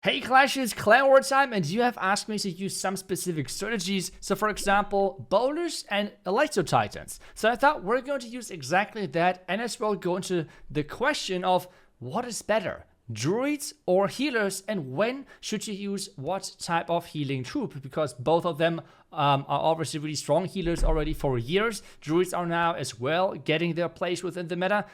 Hey Clash, it's CLANWAR time, and you have asked me to use some specific strategies. So for example, bowlers and Electro Titans. So I thought we're going to use exactly that, and as well go into the question of what is better, druids or healers, and when should you use what type of healing troop, because both of them are obviously really strong healers already for years. Druids are now as well getting their place within the meta.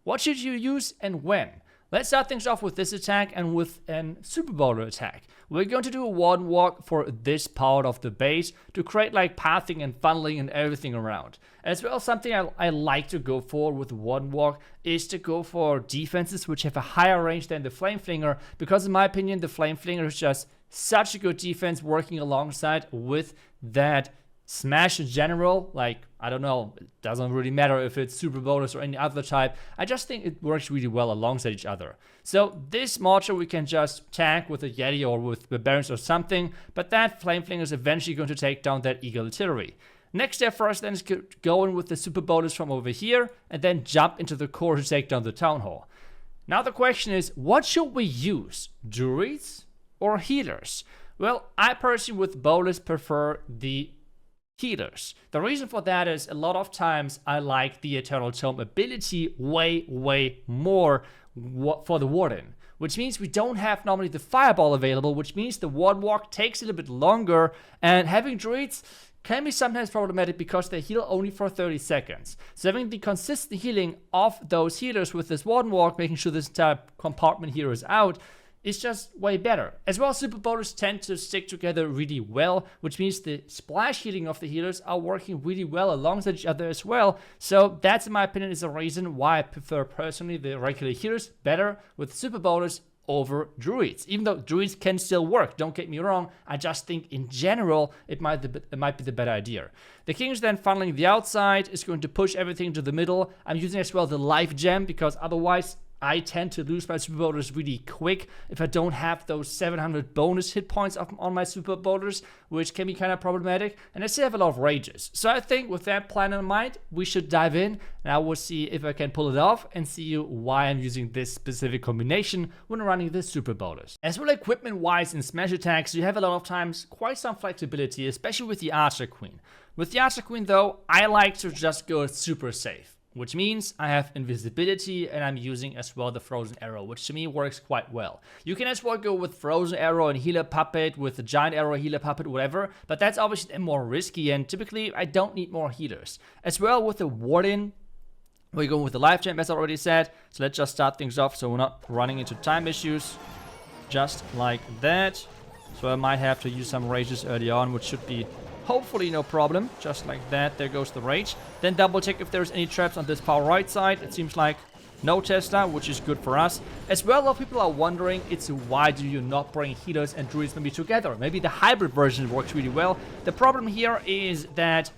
What should you use and when? Let's start things off with this attack and with an Super Bowler attack. We're going to do a Warden walk for this part of the base to create like pathing and funneling and everything around. As well, something I like to go for with the Warden walk is to go for defenses which have a higher range than the Flame Flinger, because in my opinion the Flame Flinger is just such a good defense working alongside with that smash in general. Like, I don't know, it doesn't really matter if it's super bonus or any other type. I just think it works really well alongside each other. So this module we can just tag with a Yeti or with Barbarians or something, but that Flame Flinger is eventually going to take down that Eagle Artillery. Next step for us then is to go in with the super bonus from over here and then jump into the core to take down the Town Hall. Now the question is, what should we use? Druids or healers? Well, I personally with bowlers prefer the healers. The reason for that is a lot of times I like the Eternal Tome ability way more for the Warden, which means we don't have normally the Fireball available, which means the Warden walk takes a little bit longer, and having druids can be sometimes problematic because they heal only for 30 seconds. So having the consistent healing of those healers with this Warden walk, making sure this entire compartment here is out, is just way better. As well, super bowlers tend to stick together really well, which means the splash healing of the healers are working really well alongside each other as well. So that's, in my opinion, is a reason why I prefer personally the regular healers better with super bowlers over druids. Even though druids can still work, don't get me wrong, I just think in general it might be the better idea. The king is then funneling the outside, is going to push everything to the middle. I'm using as well the life gem, because otherwise I tend to lose my super bowlers really quick if I don't have those 700 bonus hit points on my super bowlers, which can be kind of problematic, and I still have a lot of rages. So I think with that plan in mind, we should dive in, and I will see if I can pull it off and see you why I'm using this specific combination when running the super bowlers. As well, equipment wise in smash attacks, you have a lot of times quite some flexibility, especially with the Archer Queen. With the Archer Queen though, I like to just go super safe, which means I have invisibility, and I'm using as well the Frozen Arrow, which to me works quite well. You can as well go with Frozen Arrow and Healer Puppet, with the Giant Arrow, Healer Puppet, whatever, but that's obviously more risky, and typically I don't need more healers. As well with the Warden, we're going with the Life Gem, as I already said, so let's just start things off so we're not running into time issues, just like that. So I might have to use some rages early on, which should be hopefully no problem. Just like that, there goes the rage. Then double check if there's any traps on this far right side. It seems like no Tesla, which is good for us. As well, a lot of people are wondering, it's why do you not bring healers and druids maybe together? Maybe the hybrid version works really well. The problem here is that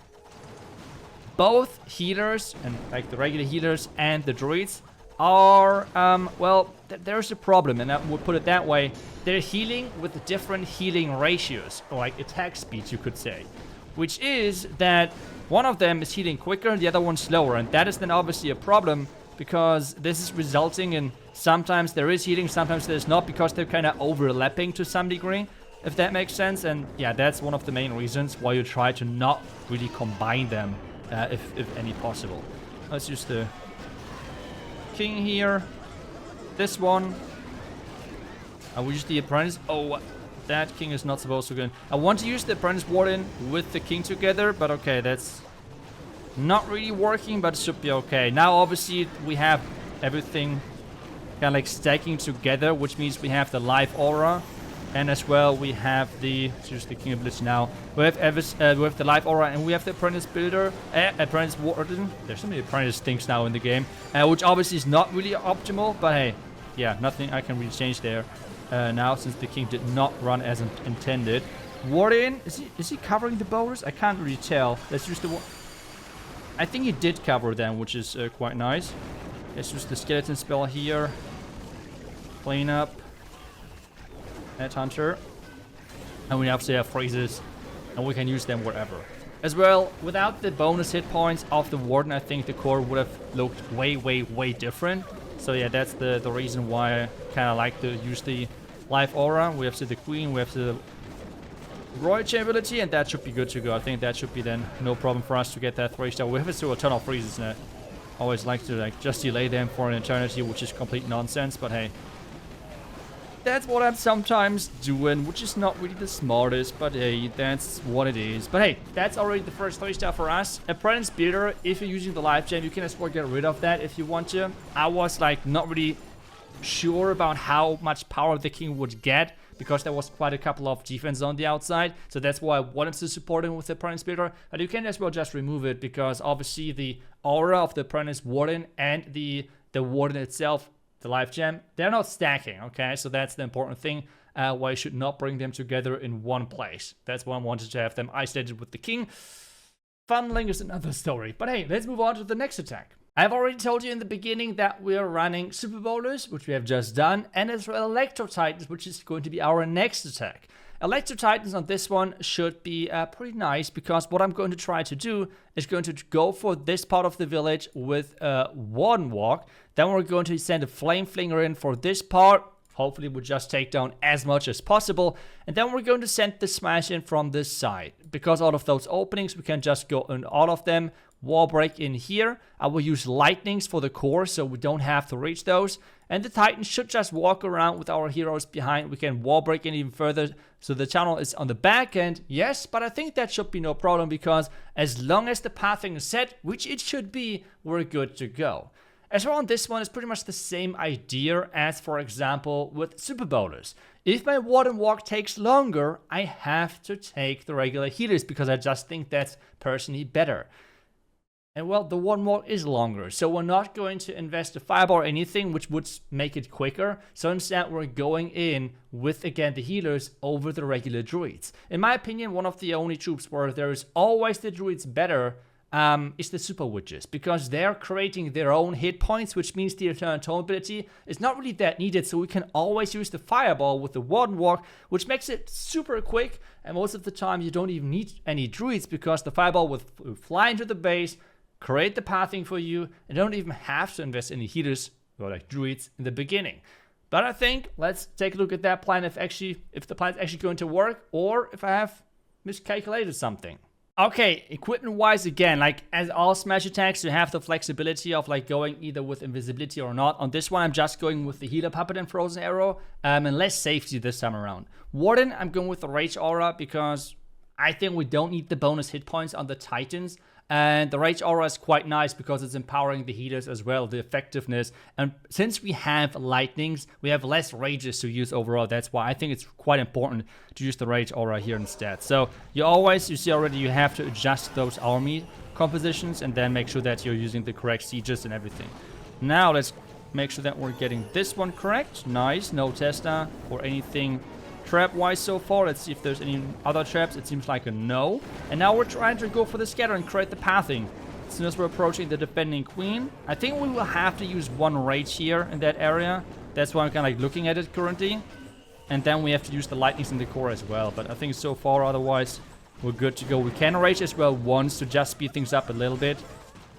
both healers, and like the regular healers and the druids, are, well, there's a problem, and I would put it that way. They're healing with different healing ratios, or like attack speeds, you could say. Which is that one of them is healing quicker, the other one slower, and that is then obviously a problem, because this is resulting in sometimes there is healing, sometimes there's not, because they're kind of overlapping to some degree, if that makes sense. And yeah, that's one of the main reasons why you try to not really combine them, if any possible. Let's use the king here. This one. I will use the apprentice. Oh, that king is not supposed to go. I want to use the apprentice warden with the king together, but okay, that's not really working, but it should be okay. Now, obviously, we have everything kind of like stacking together, which means we have the life aura, and as well we have the, let's use the king of blitz now. We have the life aura, and we have the apprentice builder, apprentice warden. There's so many apprentice things now in the game, which obviously is not really optimal, but hey, yeah, nothing I can really change there. Now, since the king did not run as intended. Warden, is he covering the bowlers? I can't really tell. Let's use the I think he did cover them, which is quite nice. Let's use the skeleton spell here. Clean up. Headhunter. And we obviously have phrases, and we can use them wherever. As well, without the bonus hit points of the Warden, I think the core would have looked way different. So yeah, that's the reason why I kind of like to use the life aura. We have the queen. We have the Roy chain ability, and that should be good to go. I think that should be then no problem for us to get that 3-star. We have a ton of freezes now. Always like to like just delay them for an eternity, which is complete nonsense, but hey. That's what I'm sometimes doing, which is not really the smartest, but hey, that's what it is. But hey, that's already the first 3-star for us. Apprentice Builder, if you're using the life gem, you can as well get rid of that if you want to. I was like not really sure about how much power the king would get, because there was quite a couple of defense on the outside. So that's why I wanted to support him with the Apprentice Builder. But you can as well just remove it, because obviously the aura of the Apprentice Warden and the Warden itself, the life gem, they're not stacking, okay? So that's the important thing, why you should not bring them together in one place. That's why I wanted to have them isolated with the king. Funneling is another story. But hey, let's move on to the next attack. I've already told you in the beginning that we are running Super Bowlers, which we have just done, and as well Electro Titans, which is going to be our next attack. Electro Titans on this one should be pretty nice, because what I'm going to try to do is going to go for this part of the village with Warden Walk. Then we're going to send a Flame Flinger in for this part. Hopefully we'll just take down as much as possible. And then we're going to send the Smash in from this side. Because all of those openings, we can just go in all of them. Wall break in here. I will use lightnings for the core, so we don't have to reach those. And the Titans should just walk around with our heroes behind. We can wall break in even further, so the channel is on the back end. Yes, but I think that should be no problem, because as long as the pathing is set, which it should be, we're good to go. As well on this one, it's pretty much the same idea as, for example, with Super Bowlers. If my Warden Walk takes longer, I have to take the regular healers, because I just think that's personally better. And well, the Warden Walk is longer, so we're not going to invest a fireball or anything which would make it quicker. So instead, we're going in with, again, the healers over the regular druids. In my opinion, one of the only troops where there is always the druids better is the Super Witches, because they're creating their own hit points, which means the Eternal Tome ability is not really that needed, so we can always use the fireball with the Warden Walk, which makes it super quick, and most of the time you don't even need any druids, because the fireball will fly into the base, create the pathing for you, and don't even have to invest any healers or like druids in the beginning. But I think let's take a look at that plan, if the plan is actually going to work, or if I have miscalculated something. Okay, equipment wise, again, like as all smash attacks, you have the flexibility of like going either with invisibility or not. On this one, I'm just going with the healer puppet and frozen arrow, and less safety this time around. Warden, I'm going with the rage aura, because I think we don't need the bonus hit points on the Titans. And the Rage Aura is quite nice, because it's empowering the healers as well, the effectiveness. And since we have lightnings, we have less rages to use overall. That's why I think it's quite important to use the Rage Aura here instead. So you see already, you have to adjust those army compositions and then make sure that you're using the correct sieges and everything. Now let's make sure that we're getting this one correct. Nice, no Tesla or anything trap-wise so far. Let's see if there's any other traps. It seems like a no. And now we're trying to go for the scatter and create the pathing. As soon as we're approaching the defending queen, I think we will have to use one rage here in that area. That's why I'm kind of like looking at it currently. And then we have to use the lightnings in the core as well. But I think so far, otherwise, we're good to go. We can rage as well once to just speed things up a little bit,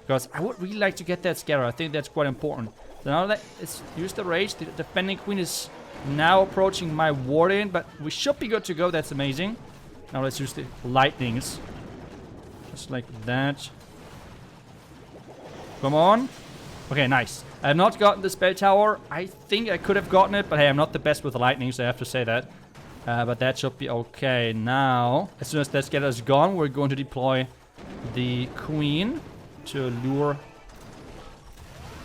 because I would really like to get that scatter. I think that's quite important. So now let's use the rage. The defending queen is now approaching my Warden, but we should be good to go. That's amazing. Now let's use the lightnings. Just like that. Come on. Okay, nice. I have not gotten the spell tower. I think I could have gotten it, but hey, I'm not the best with the lightnings, I have to say that. But that should be okay. Now, as soon as that scatter is gone, we're going to deploy the queen to lure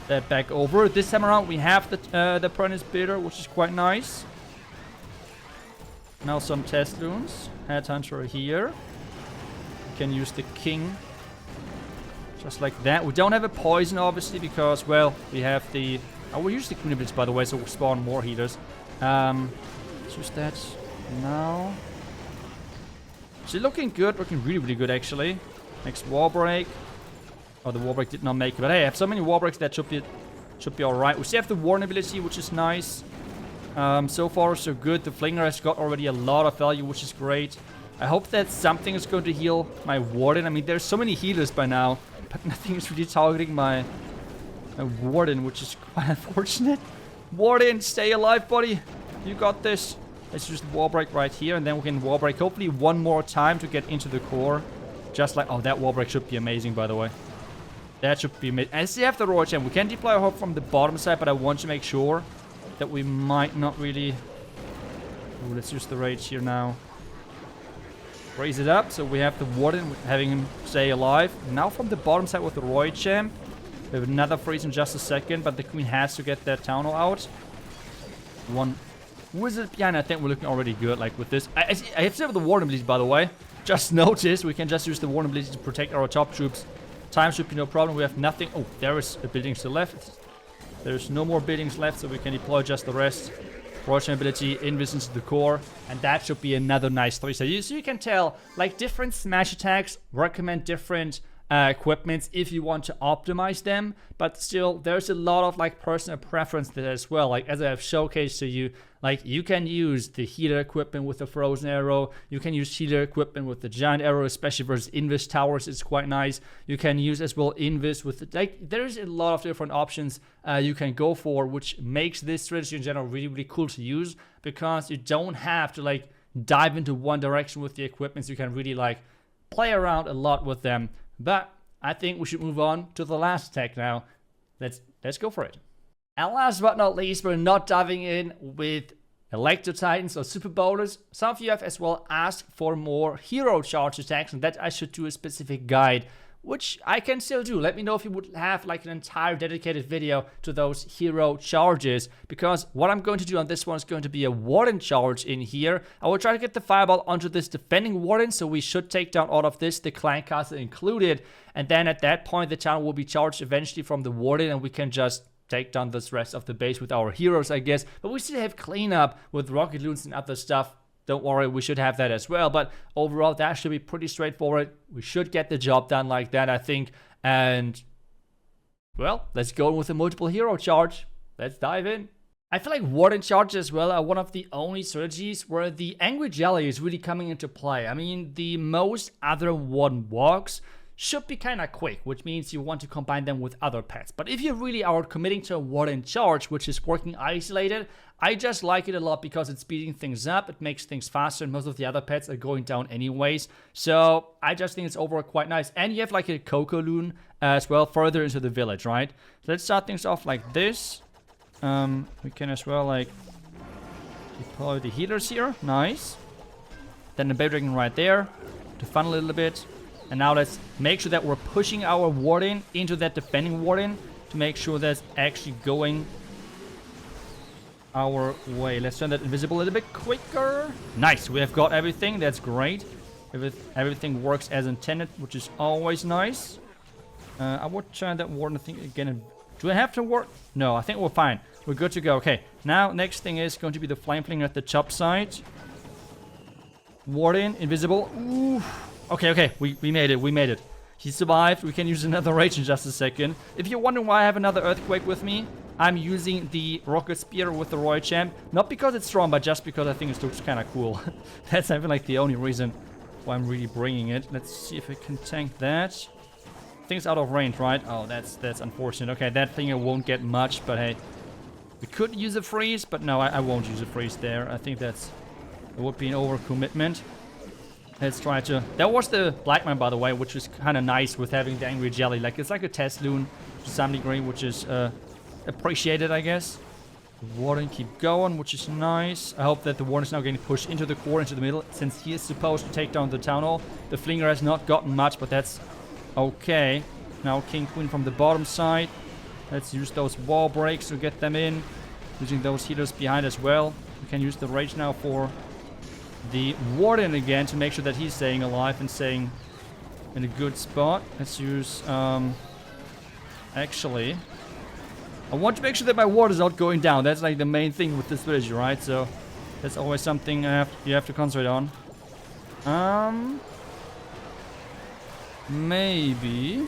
that back over. This time around, we have the Apprentice Builder, which is quite nice. Now some test loons. Headhunter here. We can use the king. Just like that. We don't have a poison, obviously, because, well, we have the... I will use the queen abilities, by the way, so we'll spawn more healers. Let's use that now. She's looking good. Looking really, really good, actually. Next wall break. Oh, the wall break did not make it. But hey, I have so many wall breaks that should be alright. We still have the Warden ability, which is nice. So far, so good. The Flinger has got already a lot of value, which is great. I hope that something is going to heal my Warden. I mean, there's so many healers by now, but nothing is really targeting my Warden, which is quite unfortunate. Warden, stay alive, buddy. You got this. Let's use the wall break right here, and then we can wall break hopefully one more time to get into the core. Just like, oh, that wall break should be amazing, by the way. That should be amazing. As you have the Royal Gem, we can deploy a hope from the bottom side, but I want to make sure that we might not really... Ooh, let's use the rage here now. Raise it up, so we have the Warden having him stay alive. Now from the bottom side with the Royal Gem. We have another freeze in just a second, but the Queen has to get that Town Hall out. One Wizard behind, I think we're looking already good, like with this. I have to have the Warden ability, by the way. Just noticed, we can just use the Warden ability to protect our top troops. Time should be no problem, we have nothing. Oh, there is a building still left. There's no more buildings left, so we can deploy just the rest. Russian ability, invis into the core, and that should be another nice 3-star. So you can tell, like, different smash attacks recommend different equipments if you want to optimize them, but still there's a lot of like personal preference there as well. Like, as I have showcased to you, like, you can use the healer equipment with the frozen arrow, you can use healer equipment with the giant arrow, especially versus invis towers. It's quite nice. You can use as well invis with the, like, there's a lot of different options you can go for, which makes this strategy in general really, really cool to use, because you don't have to like dive into one direction with the equipments. You can really like play around a lot with them. But I think we should move on to the last tech now. Let's go for it. And last but not least, we're not diving in with Electro Titans or Super Bowlers. Some of you have as well asked for more hero charge attacks, and that I should do a specific guide, which I can still do. Let me know if you would have like an entire dedicated video to those hero charges, because what I'm going to do on this one is going to be a Warden charge in here. I will try to get the fireball onto this defending Warden, so we should take down all of this, the clan castle included, and then at that point the town will be charged eventually from the Warden, and we can just take down this rest of the base with our heroes, I guess. But we still have cleanup with rocket loons and other stuff. Don't worry, we should have that as well. But overall, that should be pretty straightforward. We should get the job done like that, I think. And, well, let's go with a multiple hero charge. Let's dive in. I feel like Warden charges as well are one of the only strategies where the Angry Jelly is really coming into play. I mean, the most other Warden walks should be kind of quick, which means you want to combine them with other pets. But if you really are committing to a Warden charge, which is working isolated, I just like it a lot because it's speeding things up, it makes things faster, and most of the other pets are going down anyways. So I just think it's overall quite nice. And you have like a Coco Loon as well further into the village, right? So let's start things off like this. We can as well like deploy the healers here. Nice. Then the Baby Dragon right there to fun a little bit. And now let's make sure that we're pushing our Warden into that defending Warden to make sure that's actually going our way. Let's turn that invisible a little bit quicker. Nice, we have got everything. That's great. Everything works as intended, which is always nice. I would turn that Warden thing again. Do I have to work? No, I think we're fine. We're good to go. Okay, now next thing is going to be the Flame Flinger at the top side. Warden, invisible. Ooh. Okay, we made it, He survived. We can use another rage in just a second. If you're wondering why I have another Earthquake with me, I'm using the Rocket Spear with the Royal Champ. Not because it's strong, but just because I think it looks kind of cool. That's, I feel like, the only reason why I'm really bringing it. Let's see if I can tank that. Thing's out of range, right? Oh, that's unfortunate. Okay, that thing won't get much, but hey. We could use a freeze, but no, I won't use a freeze there. I think it would be an overcommitment. Let's try to... That was the Black Man, by the way, which is kind of nice with having the Angry Jelly. Like, it's like a test loon to some degree, which is appreciated, I guess. The Warden keep going, which is nice. I hope that the Warden is now getting pushed into the core, into the middle, since he is supposed to take down the Town Hall. The Flinger has not gotten much, but that's okay. Now King Queen from the bottom side. Let's use those wall breaks to get them in. Using those healers behind as well. We can use the Rage now for the Warden again to make sure that he's staying alive and staying in a good spot. Let's use, actually, I want to make sure that my Warden is not going down. That's like the main thing with this strategy, right? So that's always something you have to concentrate on. Maybe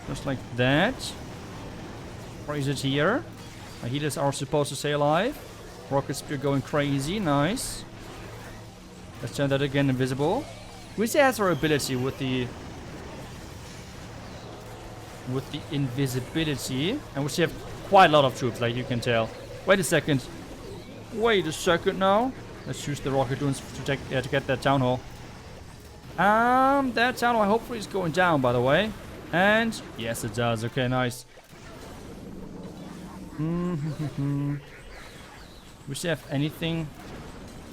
just like that. Raise it here. My healers are supposed to stay alive. Rocket Spear going crazy, nice. Let's turn that again invisible. We see has our ability with the invisibility, and we still have quite a lot of troops, like you can tell. Wait a second. Wait a second now. Let's use the rocket dunes to get that town hall. That town hall hopefully is going down, by the way. And yes, it does. Okay, nice. We should have anything.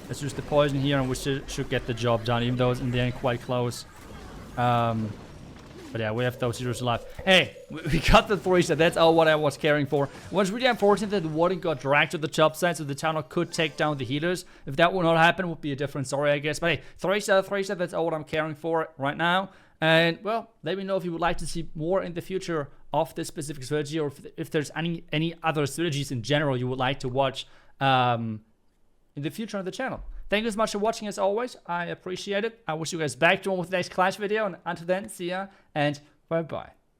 Let's use the poison here, and we should get the job done, even though it's in the end quite close. But yeah, we have those heroes alive. Hey, we got the 3-star. That's all what I was caring for. It was really unfortunate that the Warden got dragged to the top side, so the town hall could take down the healers. If that would not happen, it would be a different story, I guess. But hey, 3-star, 3-star, that's all what I'm caring for right now. And, well, let me know if you would like to see more in the future of this specific strategy, or if there's any other strategies in general you would like to watch in the future on the channel. Thank you so much for watching, as always. I appreciate it. I wish you guys back to one with the next Clash video. And until then, see ya and bye-bye.